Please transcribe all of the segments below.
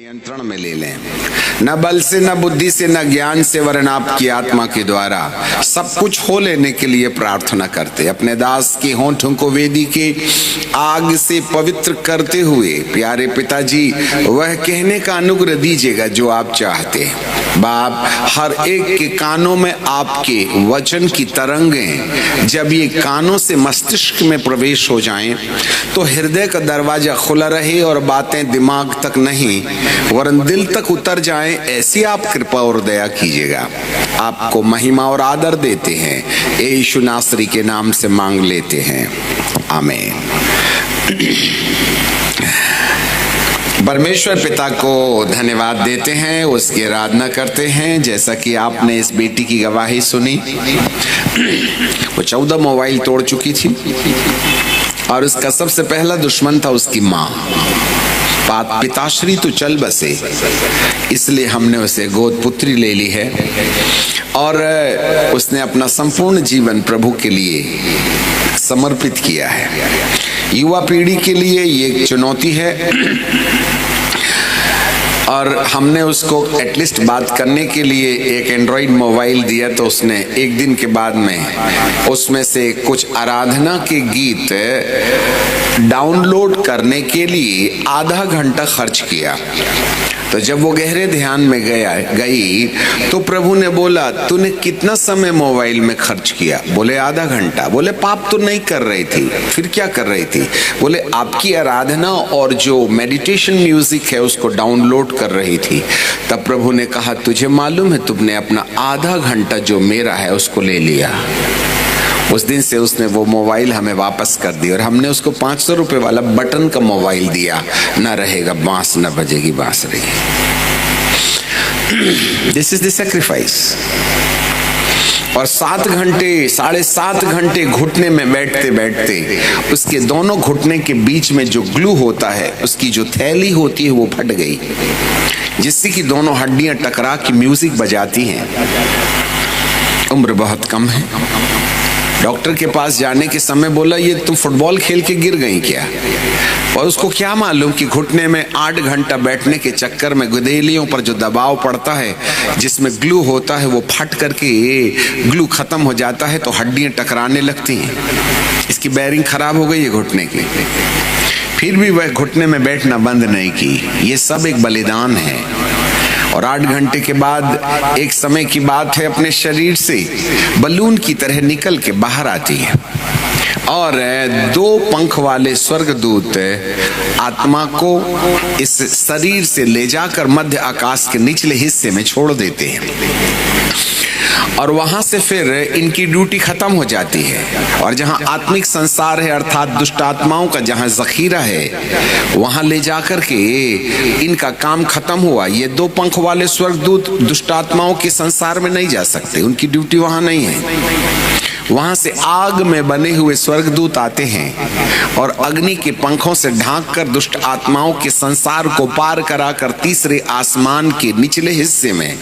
नियंत्रण में ले लें। न बल से, न बुद्धि से, न ज्ञान से, वरन आपकी आत्मा के द्वारा सब कुछ हो लेने के लिए प्रार्थना करते। अपने दास के होठों को वेदी के आग से पवित्र करते हुए प्यारे पिताजी वह कहने का अनुग्रह दीजिएगा जो आप चाहते हैं। बाप, हर एक के कानों में आपके वचन की तरंगें जब ये कानों से मस्तिष्क में प्रवेश हो जाएं, तो हृदय का दरवाजा खुला रहे और बातें दिमाग तक नहीं वरन दिल तक उतर जाएं, ऐसी आप कृपा और दया कीजिएगा। आपको महिमा और आदर देते हैं, यीशु नासरी के नाम से मांग लेते हैं, आमीन। परमेश्वर पिता को धन्यवाद देते हैं, उसकी आराधना करते हैं। जैसा कि आपने इस बेटी की गवाही सुनी, वो 14 मोबाइल तोड़ चुकी थी और उसका सबसे पहला दुश्मन था उसकी माँ। पिताश्री तो चल बसे, इसलिए हमने उसे गोद पुत्री ले ली है और उसने अपना संपूर्ण जीवन प्रभु के लिए समर्पित किया है। युवा पीढ़ी के लिए ये एक चुनौती है और हमने उसको एटलीस्ट बात करने के लिए एक एंड्रॉइड मोबाइल दिया, तो उसने एक दिन के बाद में उसमें से कुछ आराधना के गीत डाउनलोड करने के लिए आधा घंटा खर्च किया। तो जब वो गहरे ध्यान में गई तो प्रभु ने बोला, तूने कितना समय मोबाइल में खर्च किया? बोले आधा घंटा। बोले पाप तो नहीं कर रही थी, फिर क्या कर रही थी? बोले आपकी आराधना और जो मेडिटेशन म्यूजिक है उसको डाउनलोड कर रही थी। तब प्रभु ने कहा, तुझे मालूम है तुमने अपना आधा घंटा जो मेरा है उसको ले लिया। उस दिन से उसने वो मोबाइल हमें वापस कर दी और हमने उसको 500 रुपए वाला बटन का मोबाइल दिया। न रहेगा बांस, न बजेगी बांसुरी। This is the sacrifice. और 7 घंटे, 7.5 घंटे घुटने में बैठते बैठते उसके दोनों घुटने के बीच में जो ग्लू होता है, उसकी जो थैली होती है वो फट गई, जिससे कि दोनों हड्डियां टकरा के म्यूजिक बजाती हैं। उम्र बहुत कम है। डॉक्टर के पास जाने के समय बोला, ये तुम फुटबॉल खेल के गिर गई क्या? और उसको क्या मालूम कि घुटने में 8 घंटा बैठने के चक्कर में गुदेलियों पर जो दबाव पड़ता है, जिसमें ग्लू होता है, वो फट करके ग्लू खत्म हो जाता है तो हड्डियां टकराने लगती हैं। इसकी बेयरिंग खराब हो गई है घुटने की, फिर भी वह घुटने में बैठना बंद नहीं की। ये सब एक बलिदान है। और 8 घंटे के बाद एक समय की बात है, अपने शरीर से बलून की तरह निकल के बाहर आती है और 2 पंख वाले स्वर्गदूत आत्मा को इस शरीर से ले जाकर मध्य आकाश के निचले हिस्से में छोड़ देते हैं और वहां से फिर इनकी ड्यूटी खत्म हो जाती है। और जहां आत्मिक संसार है, अर्थात दुष्ट आत्माओं का जहां जखीरा है, वहां ले जाकर के इनका काम खत्म हुआ। ये 2 पंख वाले स्वर्गदूत दुष्ट आत्माओं के संसार में नहीं जा सकते, उनकी ड्यूटी वहां नहीं है। वहां से आग में बने हुए स्वर्गदूत आते हैं और अग्नि के पंखों से ढांक कर दुष्ट आत्माओं के संसार को पार कराकर तीसरे आसमान के निचले हिस्से में,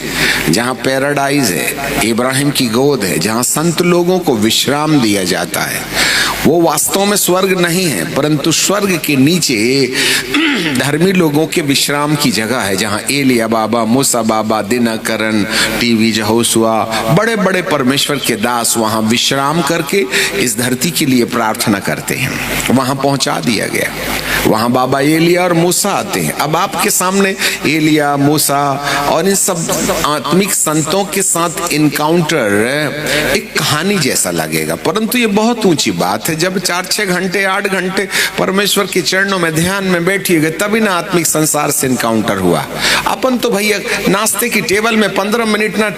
जहां पैराडाइज है, इब्राहिम की गोद है, जहां संत लोगों को विश्राम दिया जाता है, वो वास्तव में स्वर्ग नहीं है, परंतु स्वर्ग के नीचे धर्मी लोगों के विश्राम की जगह है, जहां एलिया बाबा, मूसा बाबा, दिनकरन, टीवी यहोशुआ, बड़े बड़े परमेश्वर के दास वहां विश्राम करके इस धरती के लिए प्रार्थना करते हैं। वहां पहुंचा दिया गया। वहां बाबा एलिया और मूसा आते हैं। अब आपके सामने एलिया, मूसा और इन सब आत्मिक संतों के साथ इनकाउंटर एक कहानी जैसा लगेगा, परंतु ये बहुत ऊंची बात है। जब 4-6 घंटे, 8 घंटे परमेश्वर के चरणों में ध्यान में बैठिएगा, तभी ना आत्मिक संसार से इनकाउंटर हुआ। अपन तो भैया नाश्ते की टेबल में 15 मिनट ना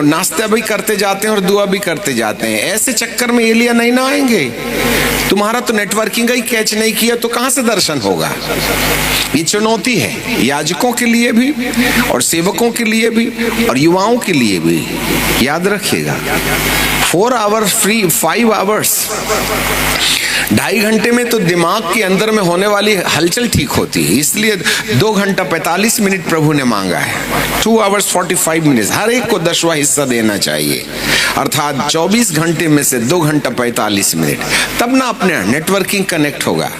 नाश्ता भी करते जाते हैं और दुआ भी करते जाते हैं। ऐसे चक्कर में एलिया नहीं ना आएंगे। तुम्हारा तो नेटवर्किंग ही कैच नहीं किया तो कहां से दर्शन होगा? ये चुनौती है याजकों के लिए भी और सेवकों के लिए भी और युवाओं के लिए भी। याद रखिएगा, 4 आवर्स फ्री, 5 आवर्स 2.5 घंटे में तो दिमाग के अंदर में होने वाली हलचल ठीक होती है, इसलिए 2 घंटा 45 मिनट प्रभु ने मांगा है। 2 hours 45 minutes, हर एक को 10वां हिस्सा देना चाहिए, अर्थात 24 घंटे में से 2 घंटा 45 मिनट, तब ना अपने नेटवर्किंग कनेक्ट होगा।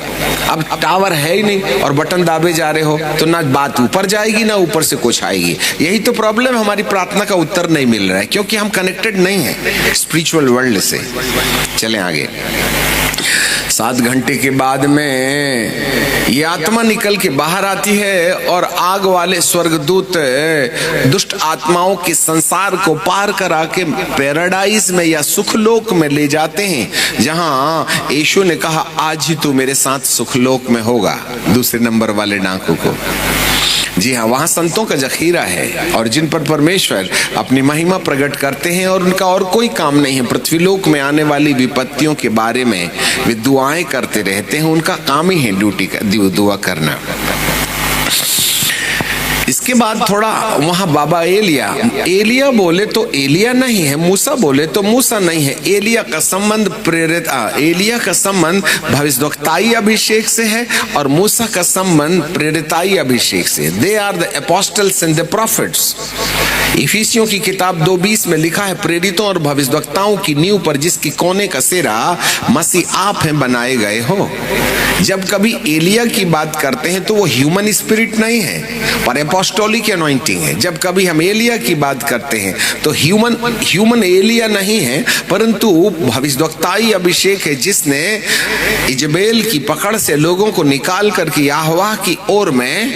अब टावर है ही नहीं और बटन दाबे जा रहे हो तो ना बात ऊपर जाएगी ना ऊपर से कुछ आएगी। यही तो प्रॉब्लम, हमारी प्रार्थना का उत्तर नहीं मिल रहा है क्योंकि हम कनेक्टेड नहीं है स्पिरिचुअल वर्ल्ड से। चलें आगे। 7 घंटे के बाद में ये आत्मा निकल के बाहर आती है और आग वाले स्वर्गदूत दुष्ट आत्माओं के संसार को पार करा के पैराडाइज में या सुखलोक में ले जाते हैं, जहां यीशु ने कहा आज ही तू मेरे साथ सुखलोक में होगा, दूसरे नंबर वाले डाकू को। जी हाँ, वहां संतों का जखीरा है और जिन पर परमेश्वर अपनी महिमा प्रकट करते हैं और उनका और कोई काम नहीं है, पृथ्वीलोक में आने वाली विपत्तियों के बारे में वे दुआएं करते रहते हैं, उनका काम ही है ड्यूटी का दुआ करना। इसके बाद थोड़ा वहां बाबा एलिया बोले तो एलिया नहीं है, मूसा बोले तो मूसा नहीं है। एलिया का संबंध भविष्यवक्ताई अभिषेक से है और मूसा का संबंध प्रेरिताई अभिषेक से। They are the apostles and the prophets. इफिसियों की किताब 2:20 में लिखा है, प्रेरितों और भविष्यवक्ताओं की नींव पर जिसकी कोने का सिरा मसीह आप हैं बनाए गए हो। जब कभी एलिया की बात करते हैं तो वो ह्यूमन स्पिरिट नहीं है पर एपोस्टोलिक एनॉइंटिंग है। जब कभी हम एलिया की बात करते हैं तो ह्यूमन एलिया नहीं है परंतु भविष्यवक्ताई अभिषेक है, जिसने इजबेल की पकड़ से लोगों को निकाल करके याहवाह की ओर में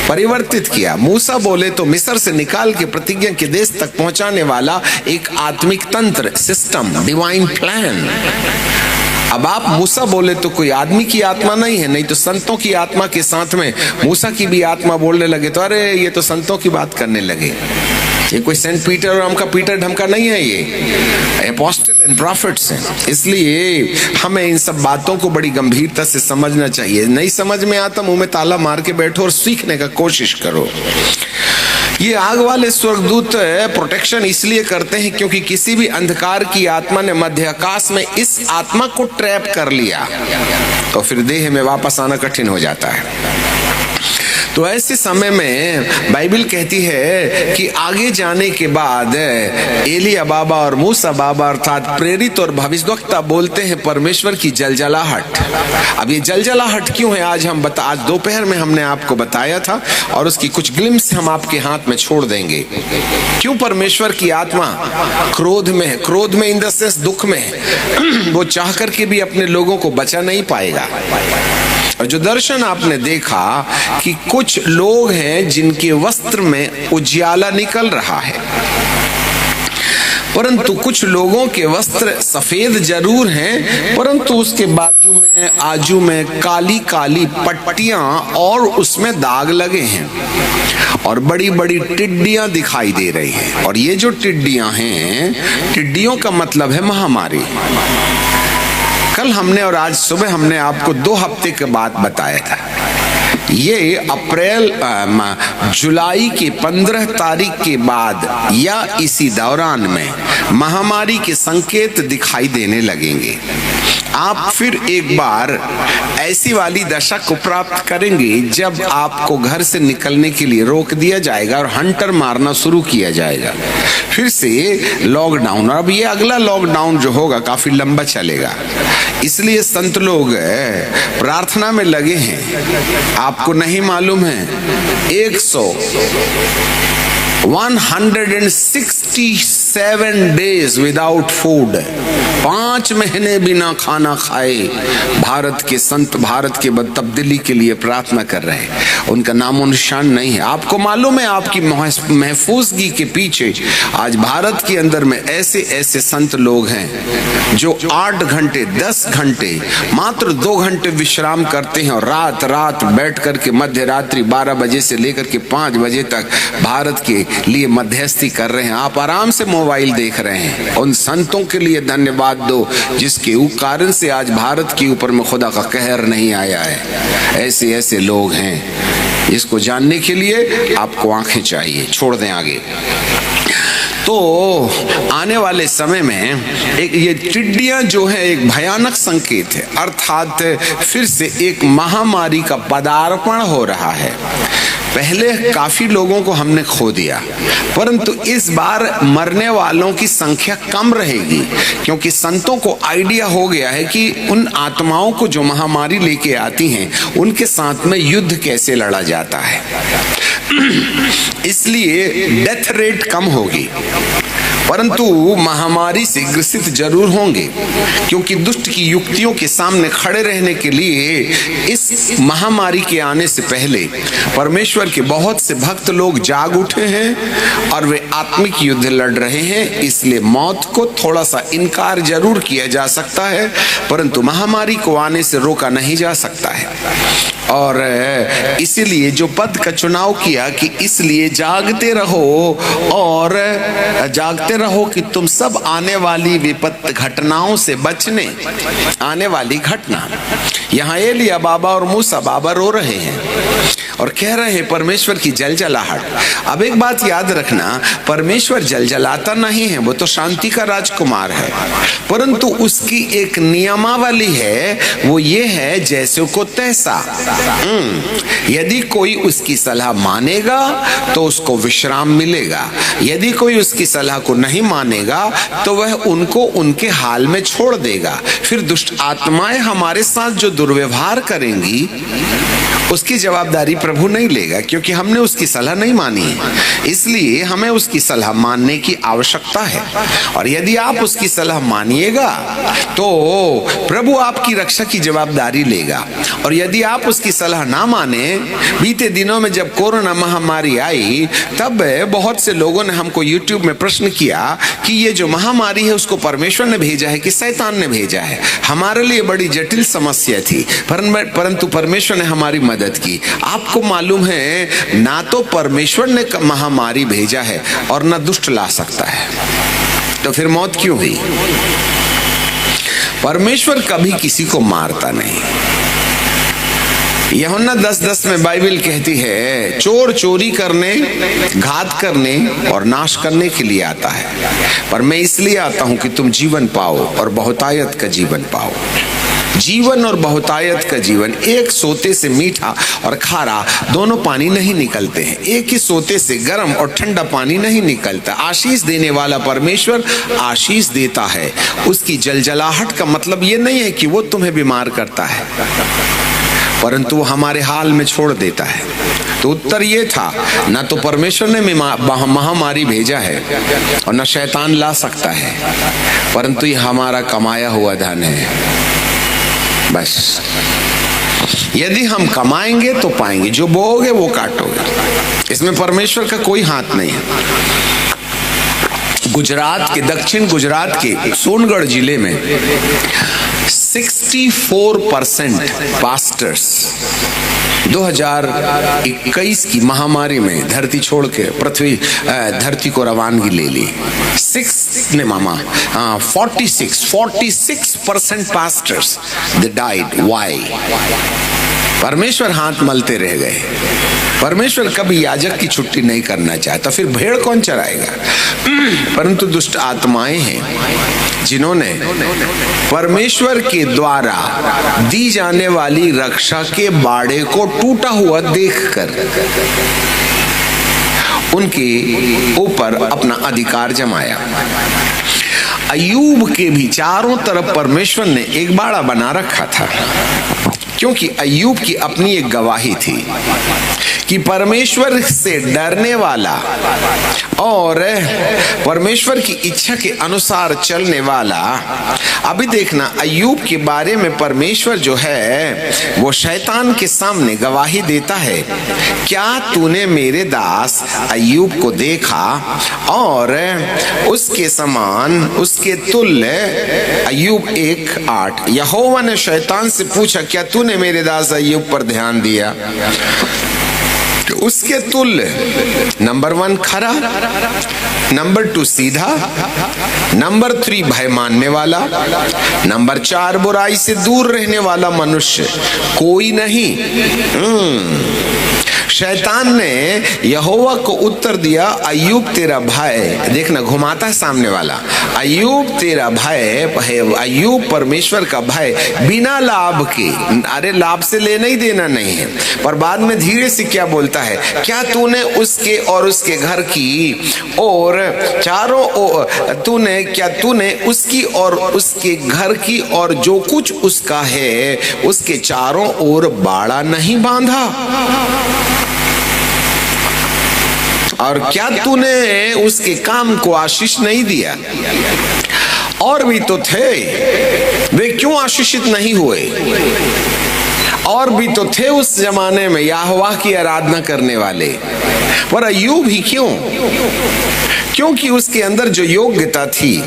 परिवर्तित किया। मूसा बोले तो मिस्र से निकाल के प्रतिज्ञा के देश तक पहुंचाने वाला एक आत्मिक तंत्र, सिस्टम, डिवाइन प्लान। अब आप मूसा बोले तो कोई आदमी की आत्मा नहीं है, नहीं तो संतों की आत्मा के साथ में मूसा की भी आत्मा बोलने लगे तो अरे ये तो संतों की बात करने लगे। ये कोई सेंट पीटर और हमका पीटर ढमका नहीं है, ये एपोस्टल एंड प्रॉफिट्स हैं। इसलिए हमें इन सब बातों को बड़ी गंभीरता से समझना चाहिए। नहीं समझ में आता मुंह में ताला मार के बैठो और सीखने का कोशिश करो। ये आग वाले स्वर्गदूत प्रोटेक्शन इसलिए करते हैं क्योंकि किसी भी अंधकार की आत्मा ने मध्य आकाश में इस आत्मा को ट्रैप कर लिया तो फिर देह में वापस आना कठिन हो जाता है। तो ऐसे समय में बाइबल कहती है कि आगे जाने के बाद एलिया बाबा और मूसा बाबा अर्थात प्रेरित और भविष्यवक्ता बोलते हैं परमेश्वर की जलजलाहट। अब ये जलजलाहट क्यों है आज आज दोपहर में हमने आपको बताया था और उसकी कुछ ग्लिम्स हम आपके हाथ में छोड़ देंगे। क्यों परमेश्वर की आत्मा क्रोध में है? क्रोध में इन द सेंस दुख में है। वो चाह करके भी अपने लोगों को बचा नहीं पाएगा। और जो दर्शन आपने देखा कि कुछ लोग हैं जिनके वस्त्र में उजियाला निकल रहा है परंतु कुछ लोगों के वस्त्र सफेद जरूर हैं परंतु उसके बाजू में आजू में काली काली पट्टियां और उसमें दाग लगे हैं और बड़ी बड़ी टिड्डियां दिखाई दे रही हैं। और ये जो टिड्डियां हैं, टिड्डियों का मतलब है महामारी। कल हमने और आज सुबह हमने आपको 2 हफ्ते के बाद बताया था। ये जुलाई के 15 तारीख के बाद या इसी दौरान में महामारी के संकेत दिखाई देने लगेंगे। आप फिर एक बार ऐसी वाली दशा को प्राप्त करेंगे जब आपको घर से निकलने के लिए रोक दिया जाएगा और हंटर मारना शुरू किया जाएगा। फिर से लॉकडाउन, अब ये अगला लॉकडाउन जो होगा काफी लंबा चलेगा, इसलिए संत लोग प्रार्थना में लगे हैं। आपको नहीं मालूम है 167 days विदाउट फूड, 5 महीने बिना खाना खाए भारत के संत भारत के तब्दीली के लिए प्रार्थना कर रहे हैं। उनका नामो निशान नहीं है। आपको मालूम है आपकी महफूजगी के पीछे आज भारत के अंदर में ऐसे ऐसे संत लोग हैं जो 8 घंटे 10 घंटे मात्र 2 घंटे विश्राम करते हैं और रात रात बैठ करके मध्य रात्रि 12 बजे से लेकर के 5 बजे तक भारत के लिए मध्यस्थी कर रहे हैं। आप आराम से मोबाइल देख रहे हैं। उन संतों के लिए धन्यवाद दो जिसके कारण से आज भारत के ऊपर में खुदा का कहर नहीं आया है। ऐसे ऐसे लोग हैं, इसको जानने के लिए आपको आंखें चाहिए। छोड़ दें आगे। तो आने वाले समय में एक ये टिड्डियां जो है एक भयानक संकेत है, अर्थात फिर से एक महामारी का पदार्पण हो रहा है। पहले काफी लोगों को हमने खो दिया, परंतु इस बार मरने वालों की संख्या कम रहेगी, क्योंकि संतों को आइडिया हो गया है कि उन आत्माओं को जो महामारी लेके आती हैं उनके साथ में युद्ध कैसे लड़ा जाता है। इसलिए डेथ रेट कम होगी, परंतु महामारी से ग्रसित जरूर होंगे, क्योंकि दुष्ट की युक्तियों के सामने खड़े रहने के लिए इस महामारी के आने से पहले परमेश्वर के बहुत से भक्त लोग जाग उठे हैं और वे आत्मिक युद्ध लड़ रहे हैं। इसलिए मौत को थोड़ा सा इनकार जरूर किया जा सकता है, परंतु महामारी को आने से रोका नहीं जा सकता है। और इसीलिए जो पद का चुनाव किया कि इसलिए जागते रहो और जागते रहो कि तुम सब आने वाली विपत्त घटनाओं से बचने। आने वाली घटना, यहाँ एलिया बाबा और मूसा बाबा रो रहे हैं और कह रहे हैं परमेश्वर की जलजलाहट। अब एक बात याद रखना, परमेश्वर जलजलाता नहीं है, वो तो शांति का राजकुमार है, परंतु उसकी एक नियमावली है, वो ये है जैसे को तैसा। यदि कोई उसकी सलाह मानेगा तो उसको विश्राम मिलेगा, यदि कोई उसकी सलाह को नहीं मानेगा तो वह उनको उनके हाल में छोड़ देगा। फिर दुष्ट आत्माएं हमारे साथ जो दुर्व्यवहार करेंगी उसकी जवाबदारी प्रभु नहीं लेगा, क्योंकि हमने उसकी सलाह नहीं मानी है। इसलिए हमें उसकी सलाह मानने की आवश्यकता है, और यदि आप उसकी सलाह मानिएगा तो प्रभु आपकी रक्षा की जवाबदारी लेगा। और यदि आप उसकी सलाह ना माने, बीते दिनों में जब कोरोना महामारी आई तब बहुत से लोगों ने हमको यूट्यूब में प्रश्न किया कि ये जो महामारी है उसको परमेश्वर ने भेजा है कि शैतान ने भेजा है। हमारे लिए बड़ी जटिल समस्या थी, परंतु परमेश्वर ने हमारी मदद की। आपको मालूम है, ना तो परमेश्वर ने महामारी भेजा है और ना दुष्ट ला सकता है, तो फिर मौत क्यों हुई? परमेश्वर कभी किसी को मारता नहीं। यूहन्ना 10:10 में बाइबल कहती है, चोर चोरी करने, घात करने और नाश करने के लिए आता है, पर मैं इसलिए आता हूं कि तुम जीवन पाओ और बहुतायत का जीवन पाओ। जीवन और बहुतायत का जीवन, एक सोते से मीठा और खारा दोनों पानी नहीं निकलते हैं, एक ही सोते से गर्म और ठंडा पानी नहीं निकलता। आशीष देने वाला परमेश्वर आशीष देता है। उसकी जलजलाहट का मतलब ये नहीं है कि वो तुम्हें बीमार करता है, परंतु वो हमारे हाल में छोड़ देता है। तो उत्तर ये था, ना तो परमेश्वर ने महामारी भेजा है और न शैतान ला सकता है, परंतु ये हमारा कमाया हुआ धन है। बस यदि हम कमाएंगे तो पाएंगे, जो बोओगे वो काटोगे, इसमें परमेश्वर का कोई हाथ नहीं है। गुजरात के, दक्षिण गुजरात के सोनगढ़ जिले में 64% पास्टर्स 2021 की महामारी में धरती छोड़ के धरती को रवानगी ले ली। 46% पास्टर्स दे डाइड। व्हाई? परमेश्वर हाथ मलते रह गए। परमेश्वर कभी याजक की छुट्टी नहीं करना चाहता, फिर भेड़ कौन चराएगा? परंतु दुष्ट आत्माएं हैं जिन्होंने परमेश्वर के द्वारा दी जाने वाली रक्षा के बाड़े को टूटा हुआ देखकर उनके ऊपर अपना अधिकार जमाया। अय्यूब के भी चारों तरफ परमेश्वर ने एक बाड़ा बना रखा था, क्योंकि अय्यूब की अपनी एक गवाही थी कि परमेश्वर से डरने वाला और परमेश्वर की इच्छा के अनुसार चलने वाला। अभी देखना, अय्यूब के बारे में परमेश्वर जो है वो शैतान के सामने गवाही देता है, क्या तूने मेरे दास अय्यूब को देखा और उसके समान, उसके तुल्य। अय्यूब 1:8। यहोवा ने शैतान से पूछा, क्या तूने मेरे दास अय्यूब पर ध्यान दिया? उसके तुल्य नंबर 1 खरा, नंबर 2 सीधा, नंबर 3 भय मानने वाला, नंबर 4 बुराई से दूर रहने वाला मनुष्य कोई नहीं। शैतान ने यहोवा को उत्तर दिया, अय्यूब तेरा भाई, देखना घुमाता है सामने वाला, अय्यूब तेरा भाई है, अय्यूब परमेश्वर का भाई बिना लाभ के, अरे लाभ से लेना ही देना नहीं है, पर बाद में धीरे से क्या बोलता है, क्या तूने उसके और उसके घर की और चारों तूने उसकी और उसके घर की और जो कुछ उसका है उसके चारों ओर बाड़ा नहीं बांधा, और क्या तूने उसके काम को आशीष नहीं दिया। और भी तो थे, वे क्यों आशीषित नहीं हुए, और भी तो थे उस जमाने में यहोवा की आराधना करने वाले, पर अय्यूब ही क्यों? क्योंकि उसके अंदर जो योग्यता थी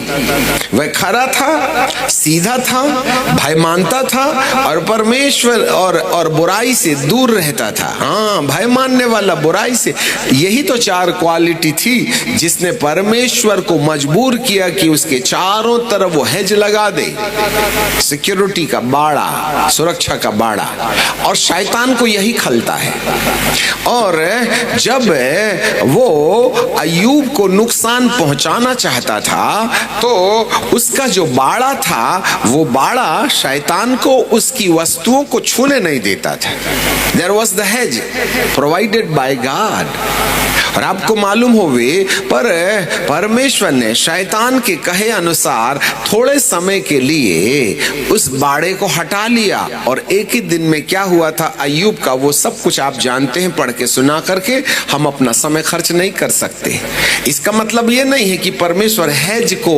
वह खरा था, सीधा था, भय मानता था और परमेश्वर और बुराई से दूर रहता था। हाँ, भय मानने वाला, बुराई से, यही तो चार क्वालिटी थी जिसने परमेश्वर को मजबूर किया कि उसके चारों तरफ वो हेज लगा दे, सिक्योरिटी का बाड़ा, सुरक्षा का बाड़ा, और शैतान को यही खलता है। और जब वो अय्यूब को नुकसान पहुंचाना चाहता था तो उसका जो बाड़ा था वो बाड़ा शैतान को उसकी वस्तुओं को छूने नहीं देता था। There was the hedge provided by God। और आपको मालूम होवे, पर परमेश्वर ने शैतान के कहे अनुसार थोड़े समय के लिए उस बाड़े को हटा लिया, और एक ही दिन में क्या हुआ था अय्यूब का, वो सब कुछ आप जानते हैं, पढ़ के सुना करके हम अपना समय खर्च नहीं कर सकते। इसका मतलब ये नहीं है कि परमेश्वर हेज को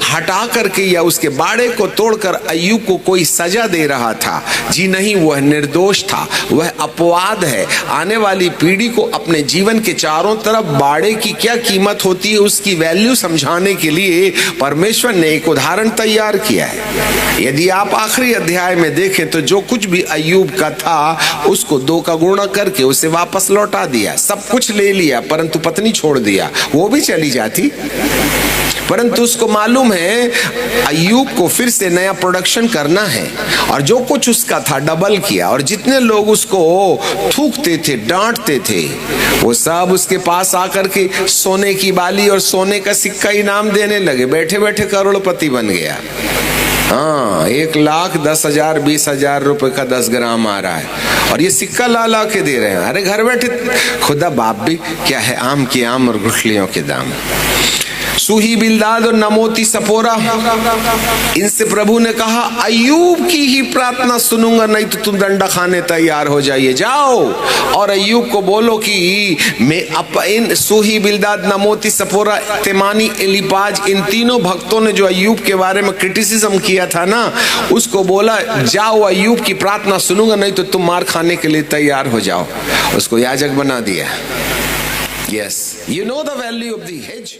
हटा करके या उसके बाड़े को तोड़कर अय्यूब को कोई सजा दे रहा था। जी नहीं, वह निर्दोष था, वह अपवाद है। आने वाली पीढ़ी को अपने जीवन के चारों तरफ बाड़े की क्या कीमत होती है उसकी वैल्यू समझाने के लिए परमेश्वर ने एक उदाहरण तैयार किया है। यदि आप आखिरी अध्याय में देखें तो जो कुछ भी अय्यूब का था उसको 2 का गुणा करके उसे वापस लौटा दिया, सब कुछ ले लिया, परंतु पत्नी छोड़ दिया, वो भी चली जाती। परंतु उसको मालूम है अय्यूब को फिर से नया प्रोडक्शन करना है, और जो कुछ उसका था डबल किया, और जितने लोग उसको थूकते थे, डांटते थे, वो सब उसके पास आकर के सोने की बाली और सोने का सिक्का इनाम देने लगे। बैठे बैठे करोड़पति बन गया। हाँ, 1,10,000 20,000 रुपए का 10 ग्राम आ रहा है, और ये सिक्का ला ला के दे रहे हैं। अरे घर बैठे खुदा बाप भी क्या है, आम की आम और गुठलियों के दाम। सूही बिल्दाद और नमोती सपोरा, इनसे प्रभु ने कहा अय्यूब की ही प्रार्थना सुनूंगा, नहीं तो तुम डंडा खाने तैयार हो जाइए। जाओ और अय्यूब को बोलो कि मैं इन सूही बिल्दाद नमोती सपोरा तेमानी एलिपाज, इन तीनों भक्तों ने जो अय्यूब के बारे में क्रिटिसिज्म किया था ना, उसको बोला जाओ अय्यूब की प्रार्थना सुनूंगा, नहीं तो तुम मार खाने के लिए तैयार हो जाओ। उसको याजक बना दिया। Yes, you know the value of the hedge.